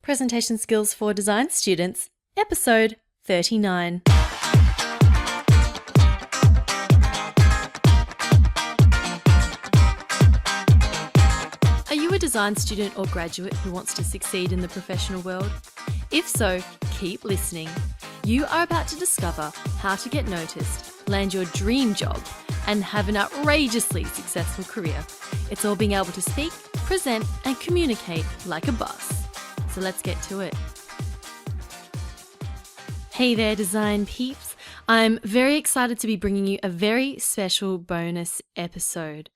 Presentation Skills for Design Students, episode 39. Are you a design student or graduate who wants to succeed in the professional world? If so, keep listening. You are about to discover how to get noticed, land your dream job, and have an outrageously successful career. It's all being able to speak, present, and communicate like a boss. So let's get to it. Hey there, design peeps. I'm very excited to be bringing you a very special bonus episode.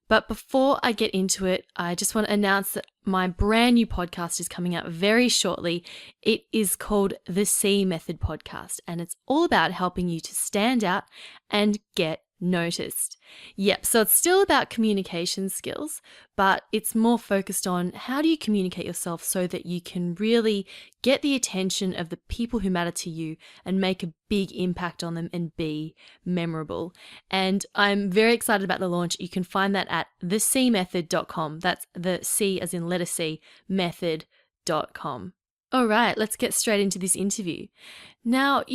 But before I get into it, I just want to announce that my brand new podcast is coming out very shortly. It is called the C Method Podcast, and it's all about helping you to stand out and get noticed. Yep, so it's still about communication skills, but it's more focused on how do you communicate yourself so that you can really get the attention of the people who matter to you and make a big impact on them and be memorable. And I'm very excited about the launch. You can find that at thecmethod.com. That's the C as in letter C, method.com. All right, let's get straight into this interview. Now,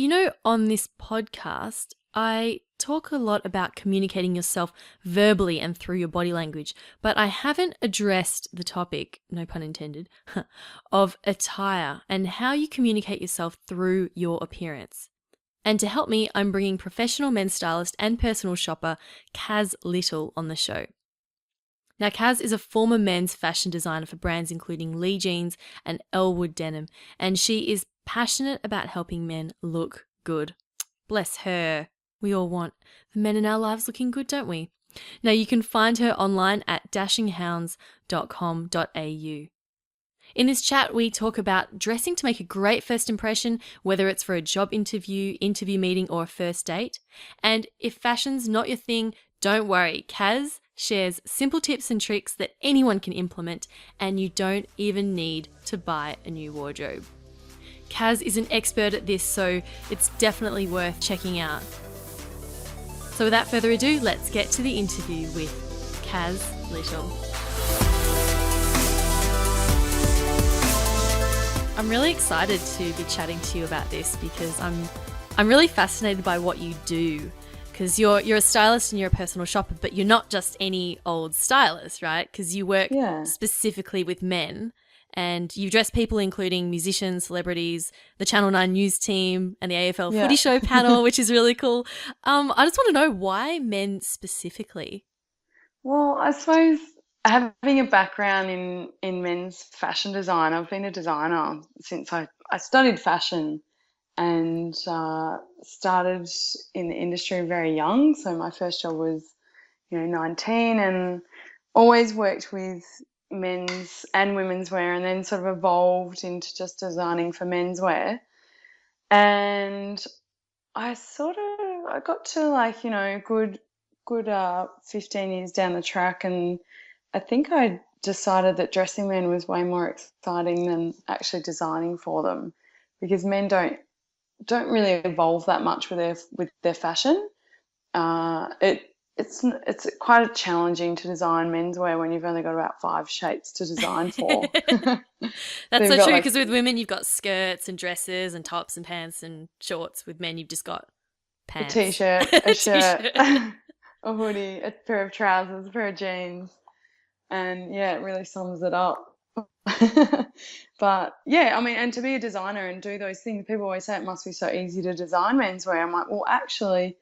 on this podcast, I talk a lot about communicating yourself verbally and through your body language, but I haven't addressed the topic, no pun intended, of attire and how you communicate yourself through your appearance. And to help me, I'm bringing professional men's stylist and personal shopper Kaz Little on the show. Now, Kaz is a former men's fashion designer for brands including Lee Jeans and Elwood Denim, and she is passionate about helping men look good. Bless her. We all want the men in our lives looking good, don't we? Now, you can find her online at dashinghounds.com.au. In this chat, we talk about dressing to make a great first impression, whether it's for a job interview meeting, or a first date. And if fashion's not your thing, don't worry. Kaz shares simple tips and tricks that anyone can implement, and you don't even need to buy a new wardrobe. Kaz is an expert at this, so it's definitely worth checking out. So without further ado, let's get to the interview with Kaz Little. I'm really excited to be chatting to you about this because I'm really fascinated by what you do, because you're a stylist and you're a personal shopper, but you're not just any old stylist, right? Because you work specifically with men. And you dress people including musicians, celebrities, the Channel 9 news team, and the AFL footy show panel, which is really cool. I just want to know, why men specifically? Well, I suppose having a background in men's fashion design, I've been a designer since I studied fashion and started in the industry very young. So my first job was, 19, and always worked with men's and women's wear, and then sort of evolved into just designing for menswear. And I got to good 15 years down the track, and I think I decided that dressing men was way more exciting than actually designing for them, because men don't really evolve that much with their fashion. It's quite challenging to design menswear when you've only got about 5 shapes to design for. That's so true, because with women you've got skirts and dresses and tops and pants and shorts. With men you've just got pants. A t-shirt, a shirt, a hoodie, a pair of trousers, a pair of jeans. And yeah, it really sums it up. But yeah, and to be a designer and do those things, people always say it must be so easy to design menswear. I'm like, well, actually,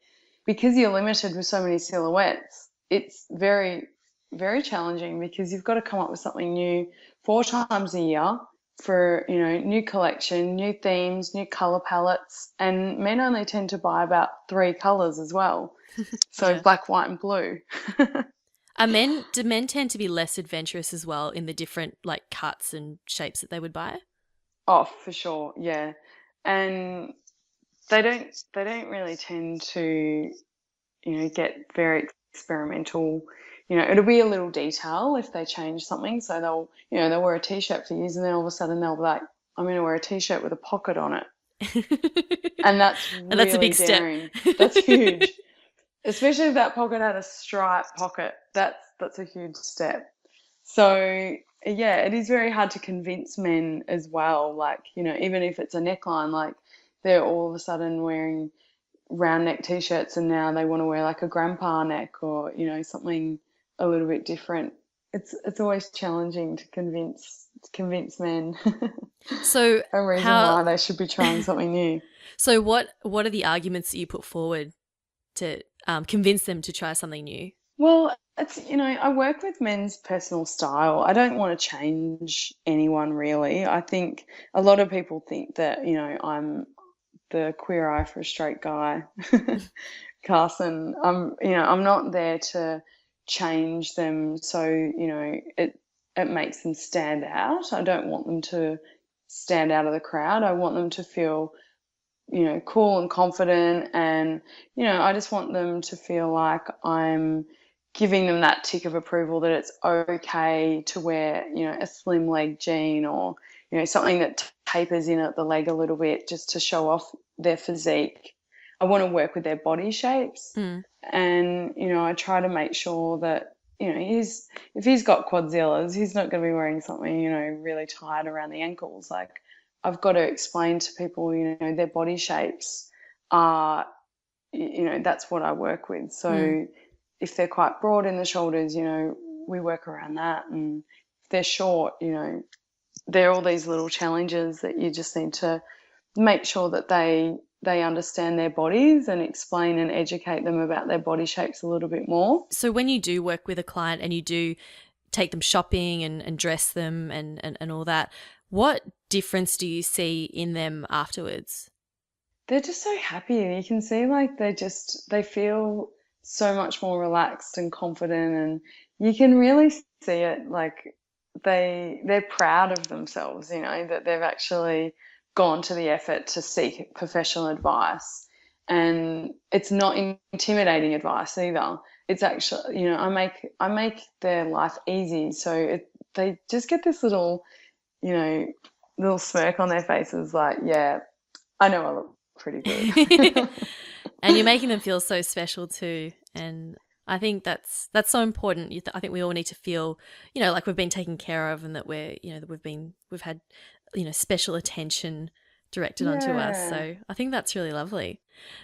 because you're limited with so many silhouettes, it's very, very challenging, because you've got to come up with something new 4 times a year for, new collection, new themes, new colour palettes. And men only tend to buy about 3 colours as well. So black, white and blue. Do men tend to be less adventurous as well in the different cuts and shapes that they would buy? Oh, for sure, yeah. And they don't really tend to, get very experimental. It'll be a little detail if they change something. So they'll wear a t-shirt for years, and then all of a sudden they'll be like, I'm going to wear a t-shirt with a pocket on it. And that's really that's a big daring. Step. That's huge. Especially if that pocket had a stripe pocket. That's a huge step. So yeah, it is very hard to convince men as well. Like, even if it's a neckline, like they're all of a sudden wearing round neck t-shirts and now they want to wear like a grandpa neck or, something a little bit different. It's always challenging to convince men So a reason how why they should be trying something new. so what are the arguments that you put forward to convince them to try something new? Well, I work with men's personal style. I don't want to change anyone really. I think a lot of people think that, I'm the queer eye for a straight guy, Carson. I'm not there to change them so, it makes them stand out. I don't want them to stand out of the crowd. I want them to feel, cool and confident. And, I just want them to feel like I'm giving them that tick of approval that it's okay to wear, a slim leg jean or, something that tapers in at the leg a little bit just to show off their physique. I want to work with their body shapes. Mm. And, I try to make sure that, if he's got quadzillas, he's not going to be wearing something, really tight around the ankles. Like, I've got to explain to people, their body shapes are, that's what I work with. So if they're quite broad in the shoulders, we work around that. And if they're short, there are all these little challenges that you just need to make sure that they understand their bodies and explain and educate them about their body shapes a little bit more. So when you do work with a client and you do take them shopping and dress them and all that, what difference do you see in them afterwards? They're just so happy. You can see like they feel so much more relaxed and confident, and you can really see it. Like they're proud of themselves, that they've actually gone to the effort to seek professional advice. And it's not intimidating advice either. It's actually, I make their life easy. So they just get this you know, little smirk on their faces like, yeah, I know I look pretty good. And you're making them feel so special too. And I think that's so important. I think we all need to feel, like we've been taken care of and that that we've had, special attention directed onto us. Yeah. So I think that's really lovely.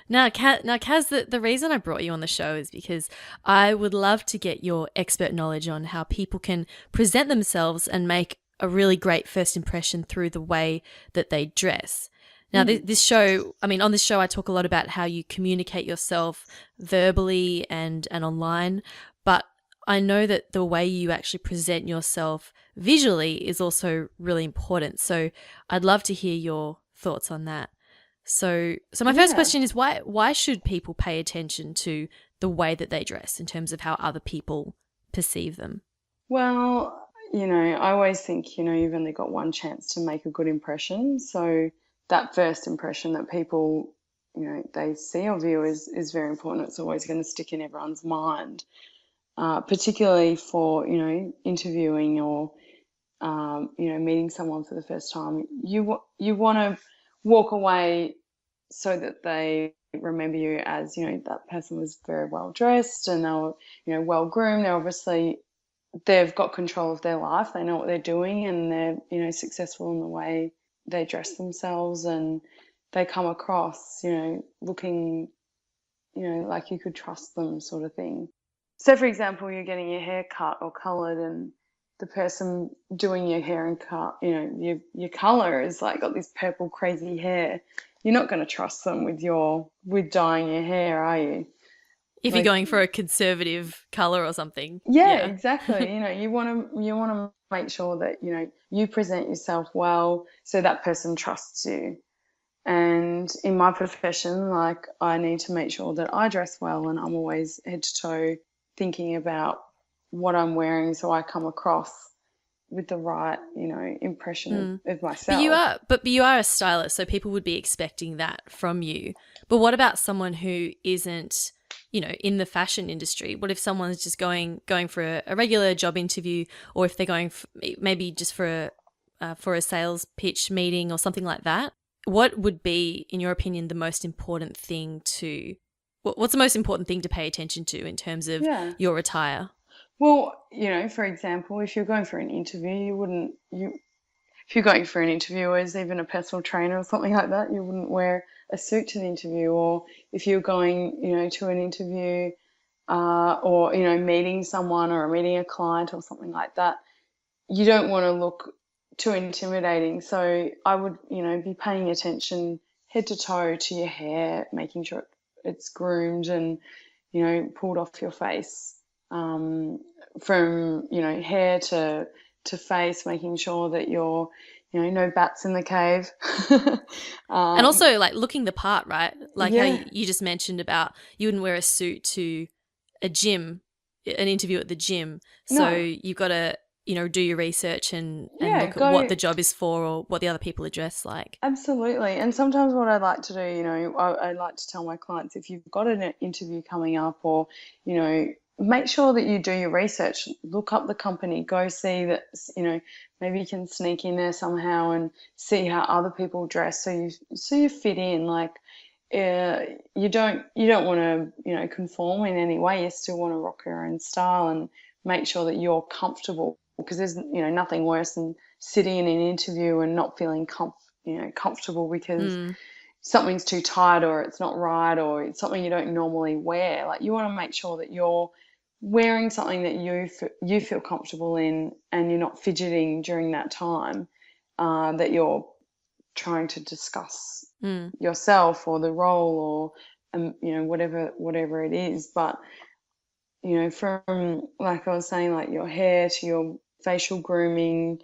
Now, Kaz, the reason I brought you on the show is because I would love to get your expert knowledge on how people can present themselves and make a really great first impression through the way that they dress. Now, on this show, I talk a lot about how you communicate yourself verbally and online, but I know that the way you actually present yourself visually is also really important. So I'd love to hear your thoughts on that. So my first question is why should people pay attention to the way that they dress in terms of how other people perceive them? Well, I always think, you've only got one chance to make a good impression. So that first impression that people, they see of you is very important. It's always going to stick in everyone's mind, particularly for, interviewing or, meeting someone for the first time. You want to walk away so that they remember you as, that person was very well dressed and they were, well groomed. They've got control of their life. They know what they're doing and they're, successful in the way they dress themselves, and they come across, looking, like you could trust them, sort of thing. So, for example, you're getting your hair cut or coloured, and the person doing your hair and cut, your colour is like got this purple crazy hair. You're not going to trust them with dyeing your hair, are you? If you're going for a conservative colour or something. Yeah, exactly. You want to make sure that, you present yourself well so that person trusts you. And in my profession, like, I need to make sure that I dress well and I'm always head to toe thinking about what I'm wearing so I come across with the right, impression of myself. But you are a stylist, so people would be expecting that from you. But what about someone who isn't, in the fashion industry? What if someone's just going for a regular job interview, or if they're going maybe just for a sales pitch meeting or something like that? What would be, in your opinion, the most important thing what's the most important thing to pay attention to in terms of your attire? Well, for example, if you're going for an interview, if you're going for an interview as even a personal trainer or something like that, you wouldn't wear a suit to the interview. Or if you're going, to an interview, or, meeting someone or meeting a client or something like that, you don't want to look too intimidating. So I would, be paying attention head to toe to your hair, making sure it's groomed and, pulled off your face, from, hair to face, making sure that you're, no bats in the cave. And um, also, like, looking the part, right? Like how yeah, you just mentioned about you wouldn't wear a suit to a gym, an interview at the gym. So no, you've got to, do your research and yeah, look at what go. the job is for or what the other people are dressed like. Absolutely. And sometimes what I like to do, I like to tell my clients if you've got an interview coming up or, make sure that you do your research, look up the company, go see that, maybe you can sneak in there somehow and see how other people dress so you fit in. Like, you don't want to, conform in any way. You still want to rock your own style and make sure that you're comfortable because there's, nothing worse than sitting in an interview and not feeling comfortable because Mm. something's too tight or it's not right or it's something you don't normally wear. Like you want to make sure that you're wearing something that you feel comfortable in and you're not fidgeting during that time, that you're trying to discuss Mm. yourself or the role or whatever it is. But from like I was saying, like your hair to your facial grooming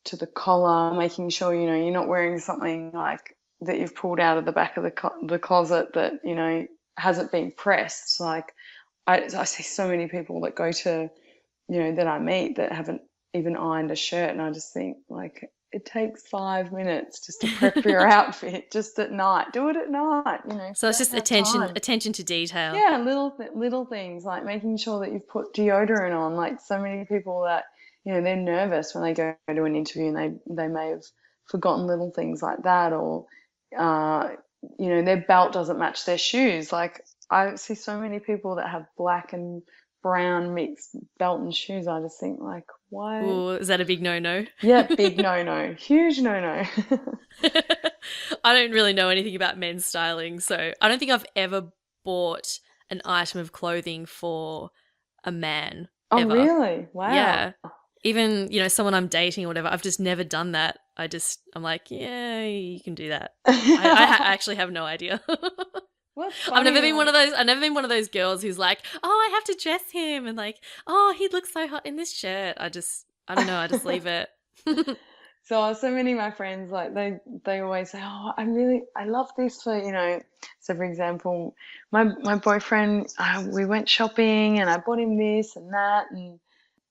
to the collar, making sure you're not wearing something like that you've pulled out of the back of the closet that hasn't been pressed. Like I see so many people that go to that I meet that haven't even ironed a shirt, and I just think like it takes 5 minutes just to prep your outfit just at night. Do it at night, if So you it's don't just have attention time. attention to detail. Yeah, little things like making sure that you've put deodorant on. Like so many people that they're nervous when they go to an interview and they may have forgotten little things like that, or uh, their belt doesn't match their shoes. Like I see so many people that have black and brown mixed belt and shoes. I just think like why? Ooh, is that a big no-no? Yeah, big no no, huge no no. I don't really know anything about men's styling, so I don't think I've ever bought an item of clothing for a man Oh ever. really? Wow. Yeah. Even, someone I'm dating or whatever, I've just never done that. I'm like, yeah, you can do that. I actually have no idea. What's I've never funny, been one like of those. I've never been one of those girls who's like, oh, I have to dress him, and like, oh, he looks so hot in this shirt. I don't know. I just leave it. so many of my friends like they always say, oh, I love this for so for example, my boyfriend, we went shopping and I bought him this and that, and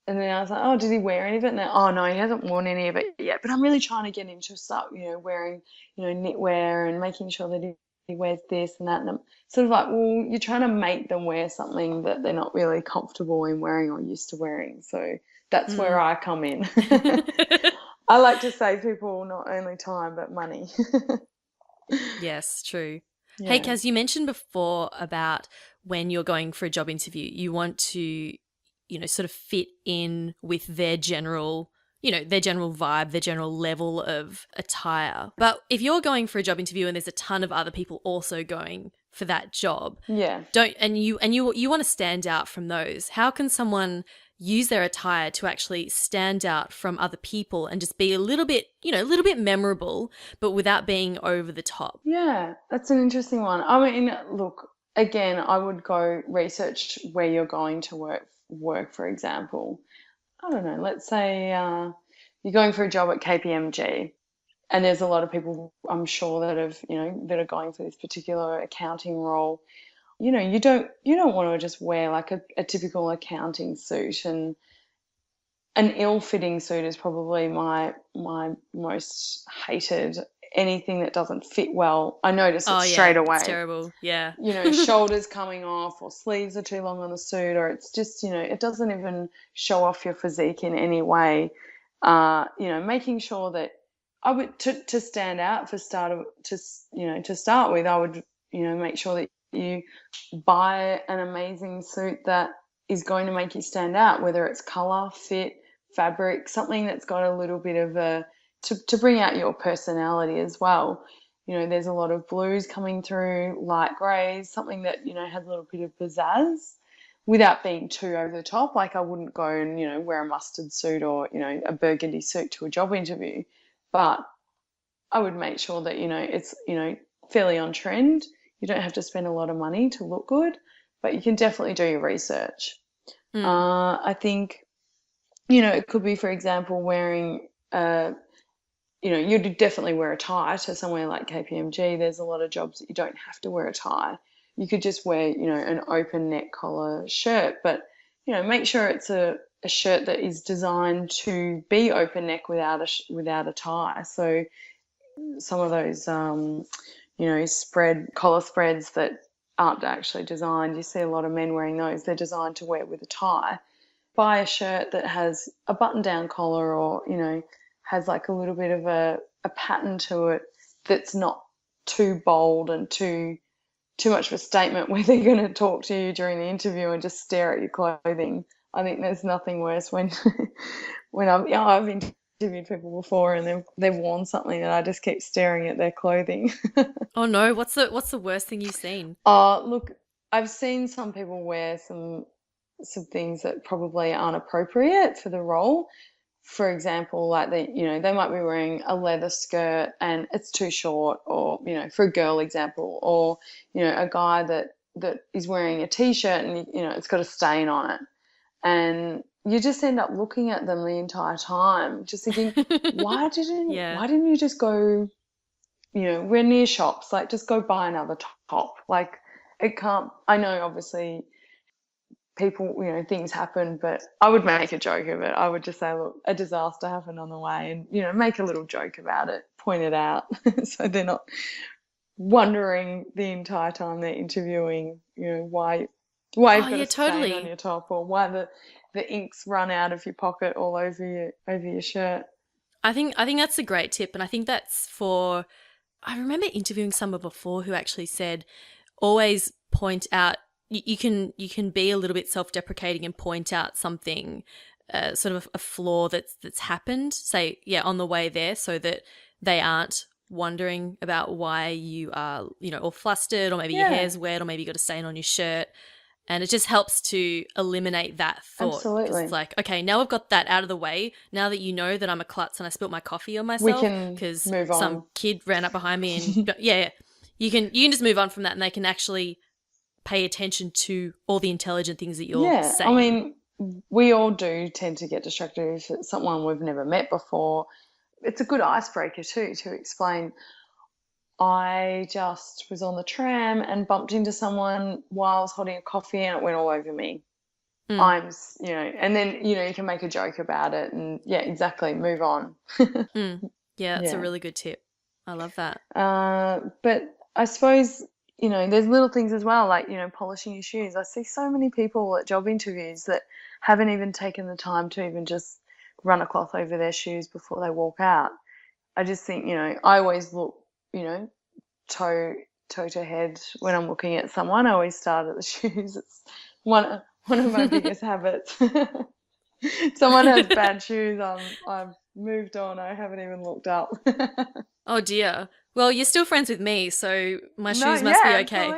then I was like, oh, did he wear any of it? And oh no, he hasn't worn any of it yet, but I'm really trying to get him to start wearing knitwear and making sure that he wears this and that. And I'm sort of like, well, you're trying to make them wear something that they're not really comfortable in wearing or used to wearing. So that's where Mm. I come in. I like to save people not only time but money. Yes, true. Hey, Yeah. Kaz, you mentioned before about when you're going for a job interview, you want to, sort of fit in with their general, their general vibe, their general level of attire. But if you're going for a job interview and there's a ton of other people also going for that job, Yeah. you want to stand out from those. How can someone use their attire to actually stand out from other people and just be a little bit, a little bit memorable, but without being over the top? Yeah, that's an interesting one. I mean, look, again, I would go research where you're going to work, for example. I don't know, let's say you're going for a job at KPMG, and there's a lot of people I'm sure that are going for this particular accounting role. You don't want to just wear like a typical accounting suit, and an ill-fitting suit is probably my most hated. Anything that doesn't fit well, I notice it Oh straight yeah, it's away. terrible. Yeah. Shoulders coming off or sleeves are too long on the suit, or it's just, it doesn't even show off your physique in any way. Making sure that I would to stand out for to start with, I would, make sure that you buy an amazing suit that is going to make you stand out, whether it's color, fit, fabric, something that's got a little bit of to bring out your personality as well. There's a lot of blues coming through, light greys, something that, has a little bit of pizzazz without being too over the top. Like I wouldn't go and, wear a mustard suit or, a burgundy suit to a job interview, but I would make sure that, it's, fairly on trend. You don't have to spend a lot of money to look good, but you can definitely do your research. I think, it could be, for example, wearing, you'd definitely wear a tie to somewhere like KPMG. There's a lot of jobs that you don't have to wear a tie. You could just wear, an open neck collar shirt, but, make sure it's a shirt that is designed to be open neck without a tie. So some of those, collar spreads that aren't actually designed, you see a lot of men wearing those. They're designed to wear with a tie. Buy a shirt that has a button-down collar or, has like a little bit of a pattern to it that's not too bold and too much of a statement where they're going to talk to you during the interview and just stare at your clothing. I think there's nothing worse when I've interviewed people before and they've worn something and I just keep staring at their clothing. Oh no, what's the worst thing you've seen? Look, I've seen some people wear some things that probably aren't appropriate for the role. For example, like they might be wearing a leather skirt and it's too short, or for a girl example, or a guy that is wearing a t-shirt and it's got a stain on it, and you just end up looking at them the entire time, just thinking, why didn't you just go, we're near shops, like just go buy another top. Like it can't. I know obviously people, things happen, but I would make a joke of it. I would just say, look, a disaster happened on the way, and, make a little joke about it, point it out so they're not wondering the entire time they're interviewing, why you've got a stain on your top, or why the ink's run out of your pocket all over your shirt. I think that's a great tip, and I think that's for. I remember interviewing someone before who actually said, always point out. You can be a little bit self-deprecating and point out something, sort of a flaw that's happened, say, on the way there, so that they aren't wondering about why you are, all flustered, or maybe your hair's wet, or maybe you got a stain on your shirt. And it just helps to eliminate that thought. Absolutely. Because it's like, okay, now I've got that out of the way. Now that you know that I'm a klutz and I spilt my coffee on myself because some kid ran up behind me and you can just move on from that, and they can actually pay attention to all the intelligent things that you're saying. I mean, we all do tend to get distracted if it's someone we've never met before. It's a good icebreaker too, to explain, I just was on the tram and bumped into someone while I was holding a coffee and it went all over me. And then, you can make a joke about it and exactly, move on. Yeah, that's a really good tip. I love that. But I suppose, there's little things as well, like, polishing your shoes. I see so many people at job interviews that haven't even taken the time to even just run a cloth over their shoes before they walk out. I just think, I always look, toe to head when I'm looking at someone. I always start at the shoes. It's one of my biggest habits. Someone has bad shoes, I've moved on. I haven't even looked up. Oh dear. Well, you're still friends with me, so my shoes must be okay.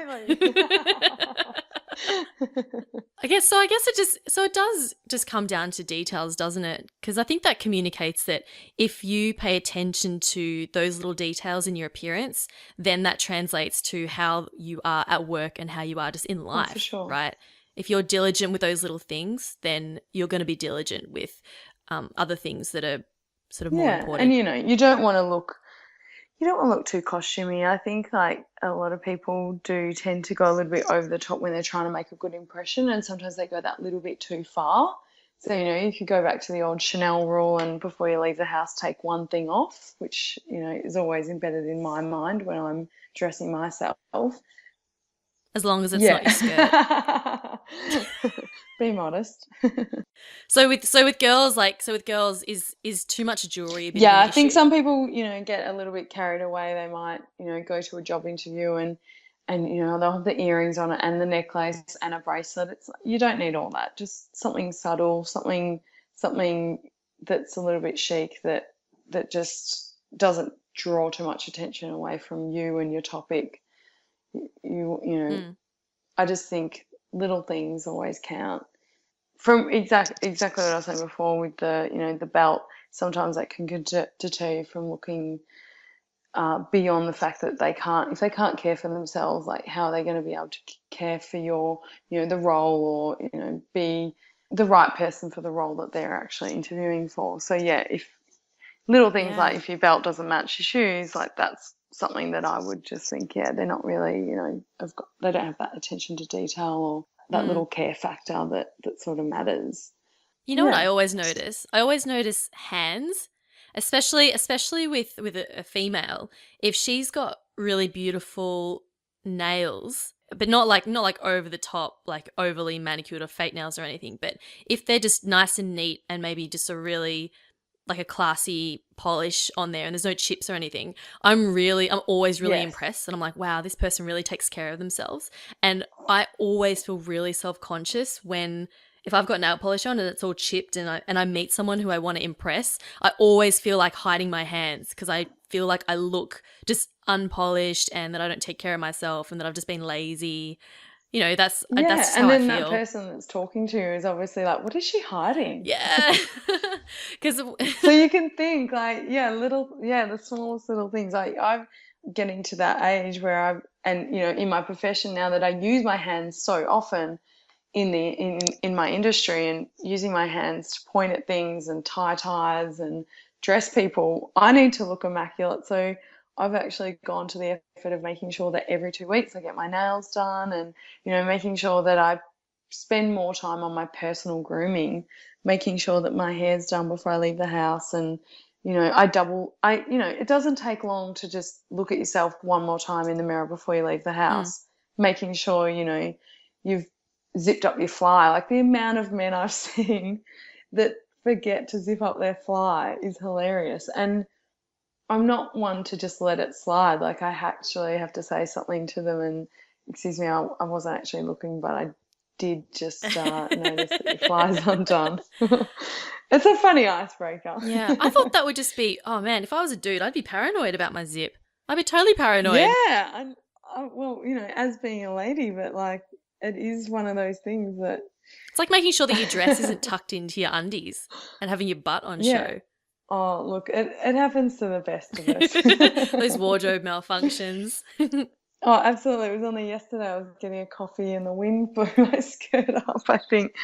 I guess it does just come down to details, doesn't it? Because I think that communicates that if you pay attention to those little details in your appearance, then that translates to how you are at work and how you are just in life, for sure. Right? If you're diligent with those little things, then you're going to be diligent with other things that are sort of more important. And you don't want to look too costumey. I think like a lot of people do tend to go a little bit over the top when they're trying to make a good impression, and sometimes they go that little bit too far. So, you could go back to the old Chanel rule and before you leave the house, take one thing off, which, is always embedded in my mind when I'm dressing myself. As long as it's not your skirt. Be modest. So with girls, is too much jewelry a bit of I an think issue? some people, get a little bit carried away. They might, go to a job interview and and they'll have the earrings on it and the necklace and a bracelet. It's you don't need all that. Just something subtle, something that's a little bit chic that just doesn't draw too much attention away from you and your topic. Mm. I just think little things always count. From exactly what I was saying before with the belt, sometimes that can deter you from looking beyond the fact that if they can't care for themselves, like how are they going to be able to care for the role, or be the right person for the role that they're actually interviewing for. So yeah, if little things like Yeah. if your belt doesn't match your shoes, like that's something that I would just think, yeah, they're not really, they don't have that attention to detail or that Mm. little care factor that sort of matters. You know what Yeah. I always notice? I always notice hands, especially with a female. If she's got really beautiful nails, but not like over the top, like overly manicured or fake nails or anything, but if they're just nice and neat and maybe just a really like a classy polish on there and there's no chips or anything, I'm always really Yes. impressed, and I'm like, wow, this person really takes care of themselves. And I always feel really self-conscious when if I've got nail polish on and it's all chipped and I meet someone who I want to impress, I always feel like hiding my hands because I feel like I look just unpolished and that I don't take care of myself and that I've just been lazy. That's Yeah, just how and I then that feel. person that's talking to you is obviously like, what is she hiding? Yeah. Because So you can think like, yeah, the smallest little things. I'm getting to that age where in my profession now that I use my hands so often in my industry, and using my hands to point at things and tie ties and dress people, I need to look immaculate. So I've actually gone to the effort of making sure that every 2 weeks I get my nails done, and making sure that I spend more time on my personal grooming, making sure that my hair's done before I leave the house. And it doesn't take long to just look at yourself one more time in the mirror before you leave the Mm. house, making sure you've zipped up your fly. Like the amount of men I've seen that forget to zip up their fly is hilarious. And I'm not one to just let it slide. Like I actually have to say something to them and, excuse me, I wasn't actually looking, but I did just notice that your fly's undone. It's a funny icebreaker. Yeah, I thought that would just be, oh man, if I was a dude, I'd be paranoid about my zip. I'd be totally paranoid. Yeah, well, as being a lady, but like it is one of those things that, It's like making sure that your dress isn't tucked into your undies and having your butt on yeah. show. Oh, look, it happens to the best of us. Those wardrobe malfunctions. Oh, absolutely. It was only yesterday I was getting a coffee and the wind blew my skirt up. I think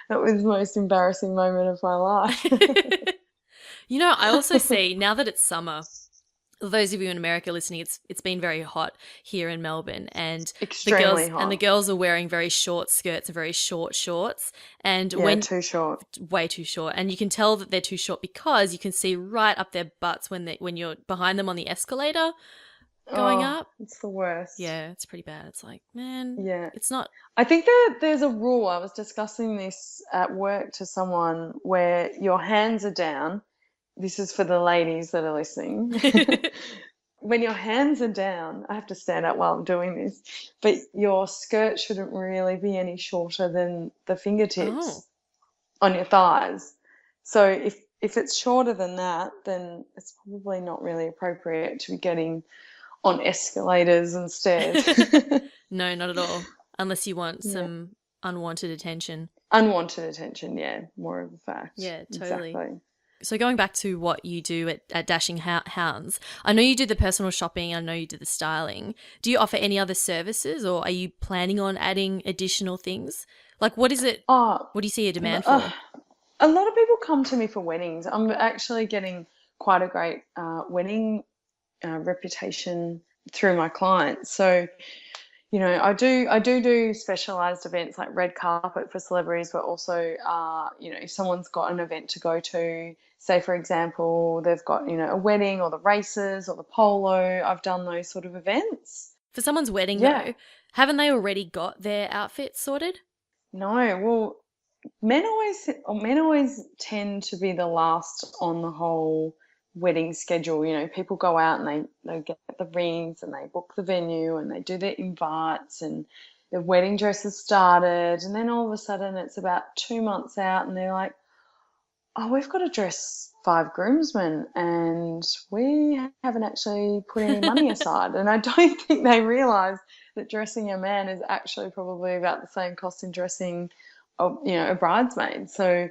that was the most embarrassing moment of my life. I also see now that it's summer, those of you in America listening, it's been very hot here in Melbourne, and the Extremely hot. girls are wearing very short skirts and very short shorts, and Yeah, when too short. way too short, and you can tell that they're too short because you can see right up their butts when you're behind them on the escalator going Oh, up. it's the worst. Yeah, it's pretty bad. It's like, man, Yeah. it's not. I think that there's a rule. I was discussing this at work to someone where your hands are down. This is for the ladies that are listening. When your hands are down, I have to stand up while I'm doing this, but your skirt shouldn't really be any shorter than the Oh, fingertips on your thighs. So if it's shorter than that, then it's probably not really appropriate to be getting on escalators and stairs. no, not at all. Unless you want Yeah. some unwanted attention. Unwanted attention, yeah, more of a fact. Yeah, totally. Exactly. So going back to what you do at Dashing Hounds, I know you do the personal shopping, I know you do the styling. Do you offer any other services, or are you planning on adding additional things? Like what is it, Oh, what do you see a demand uh, for? a lot of people come to me for weddings. I'm actually getting quite a great wedding reputation through my clients. So I do specialized events like red carpet for celebrities, but also, if someone's got an event to go to, say for example, they've got, a wedding or the races or the polo, I've done those sort of events. For someone's wedding Yeah. though, haven't they already got their outfits sorted? No, well, men always tend to be the last on the whole wedding schedule. You know, people go out and they get the rings and they book the venue and they do their invites and the wedding dresses started, and then all of a sudden it's about 2 months out and they're like, oh, we've got to dress 5 groomsmen and we haven't actually put any money aside. And I don't think they realise that dressing a man is actually probably about the same cost in dressing a bridesmaid. So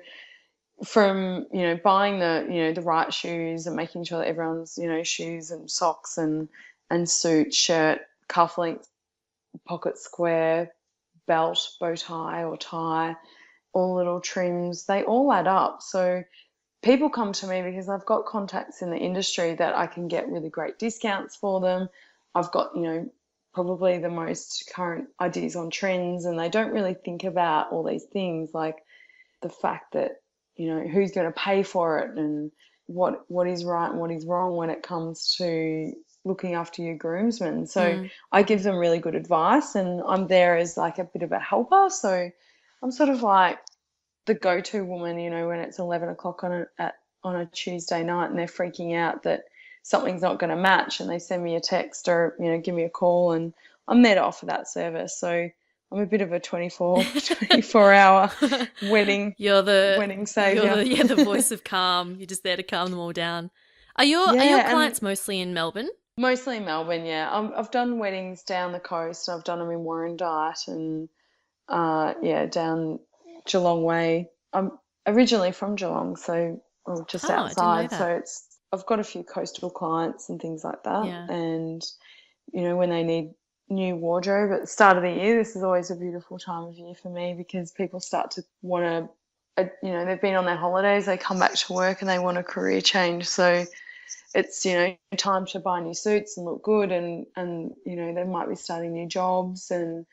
from, buying the right shoes and making sure that everyone's, shoes and socks and suit, shirt, cufflinks, pocket square, belt, bow tie or tie, all little trims, they all add up. So people come to me because I've got contacts in the industry that I can get really great discounts for them. I've got, probably the most current ideas on trends, and they don't really think about all these things like the fact that, who's going to pay for it and what is right and what is wrong when it comes to looking after your groomsmen. So I give them really good advice, and I'm there as like a bit of a helper. So I'm sort of like the go-to woman, when it's 11 o'clock on a Tuesday night and they're freaking out that something's not going to match, and they send me a text or, give me a call, and I'm there to offer that service. So I'm a bit of a 24-hour wedding saviour. You're the voice of calm. You're just there to calm them all down. Are your clients mostly in Melbourne? Mostly in Melbourne, yeah. I've done weddings down the coast. I've done them in Warrandyte and, down Geelong Way. I'm originally from Geelong, so just outside. So I've got a few coastal clients and things like that. Yeah. And, when they need new wardrobe at the start of the year, this is always a beautiful time of year for me because people start to want to, they've been on their holidays, they come back to work and they want a career change. So it's, time to buy new suits and look good, and they might be starting new jobs, and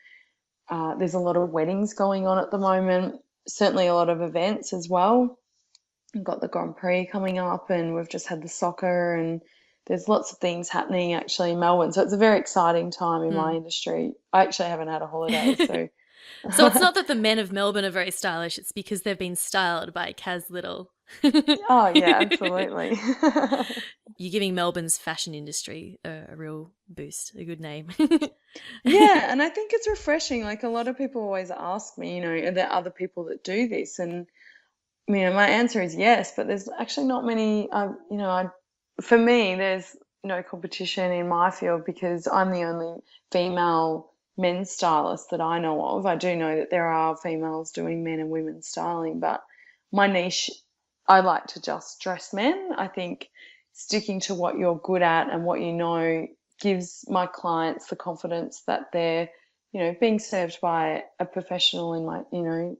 there's a lot of weddings going on at the moment, certainly a lot of events as well. We've got the Grand Prix coming up, and we've just had the soccer, and there's lots of things happening actually in Melbourne. So it's a very exciting time in my industry. I actually haven't had a holiday, so... So it's not that the men of Melbourne are very stylish, it's because they've been styled by Kaz Little. Oh, yeah, absolutely. You're giving Melbourne's fashion industry a real boost, a good name. Yeah, and I think it's refreshing. Like, a lot of people always ask me, are there other people that do this? And, my answer is yes, but there's actually not many, for me, there's no competition in my field because I'm the only female men's stylist that I know of. I do know that there are females doing men and women's styling, but my niche, I like to just dress men. I think sticking to what you're good at and what you know gives my clients the confidence that they're, being served by a professional in my, in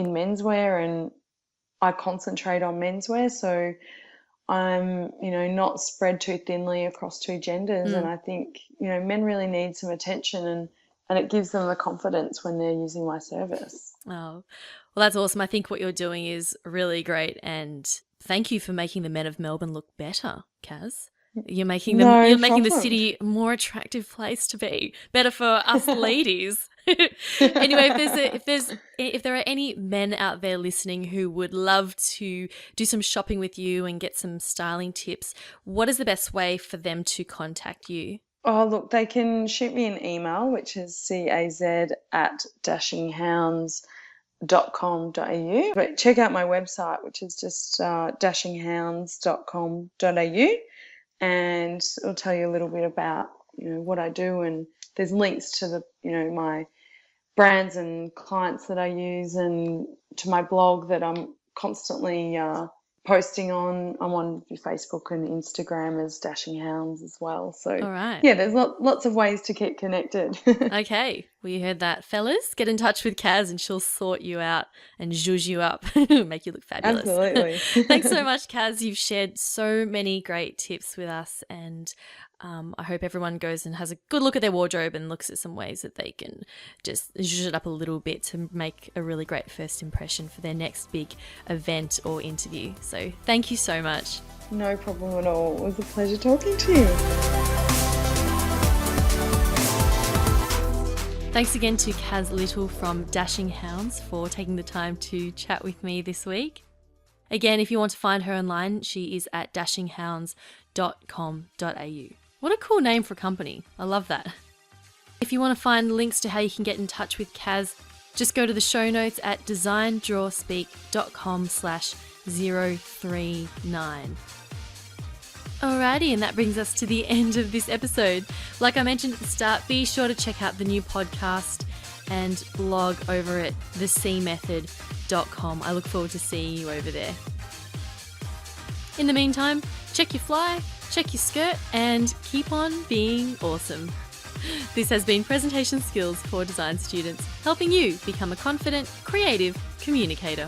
menswear, and I concentrate on menswear. So I'm, not spread too thinly across two genders. And I think, men really need some attention, and it gives them the confidence when they're using my service. Oh, well, that's awesome. I think what you're doing is really great, and thank you for making the men of Melbourne look better, Kaz. You're making the city a more attractive place to be. Better for us ladies. Anyway, if there are any men out there listening who would love to do some shopping with you and get some styling tips, what is the best way for them to contact you? Oh, look, they can shoot me an email, which is caz@dashinghounds.com.au. But check out my website, which is just dashinghounds.com.au, and it'll tell you a little bit about, what I do, and there's links to the, my brands and clients that I use, and to my blog that I'm constantly posting on. I'm on Facebook and Instagram as Dashing Hounds as well. So, all right. Yeah, there's lots of ways to get connected. Okay, well, you heard that, fellas. Get in touch with Kaz and she'll sort you out and zhuzh you up, make you look fabulous. Absolutely. Thanks so much, Kaz. You've shared so many great tips with us, and I hope everyone goes and has a good look at their wardrobe and looks at some ways that they can just zhuzh it up a little bit to make a really great first impression for their next big event or interview. So thank you so much. No problem at all. It was a pleasure talking to you. Thanks again to Kaz Little from Dashing Hounds for taking the time to chat with me this week. Again, if you want to find her online, she is at dashinghounds.com.au. What a cool name for a company. I love that. If you want to find links to how you can get in touch with Kaz, just go to the show notes at designdrawspeak.com/039. Alrighty, and that brings us to the end of this episode. Like I mentioned at the start, be sure to check out the new podcast and blog over at thecmethod.com. I look forward to seeing you over there. In the meantime, check your fly, check your skirt, and keep on being awesome. This has been Presentation Skills for Design Students, helping you become a confident, creative communicator.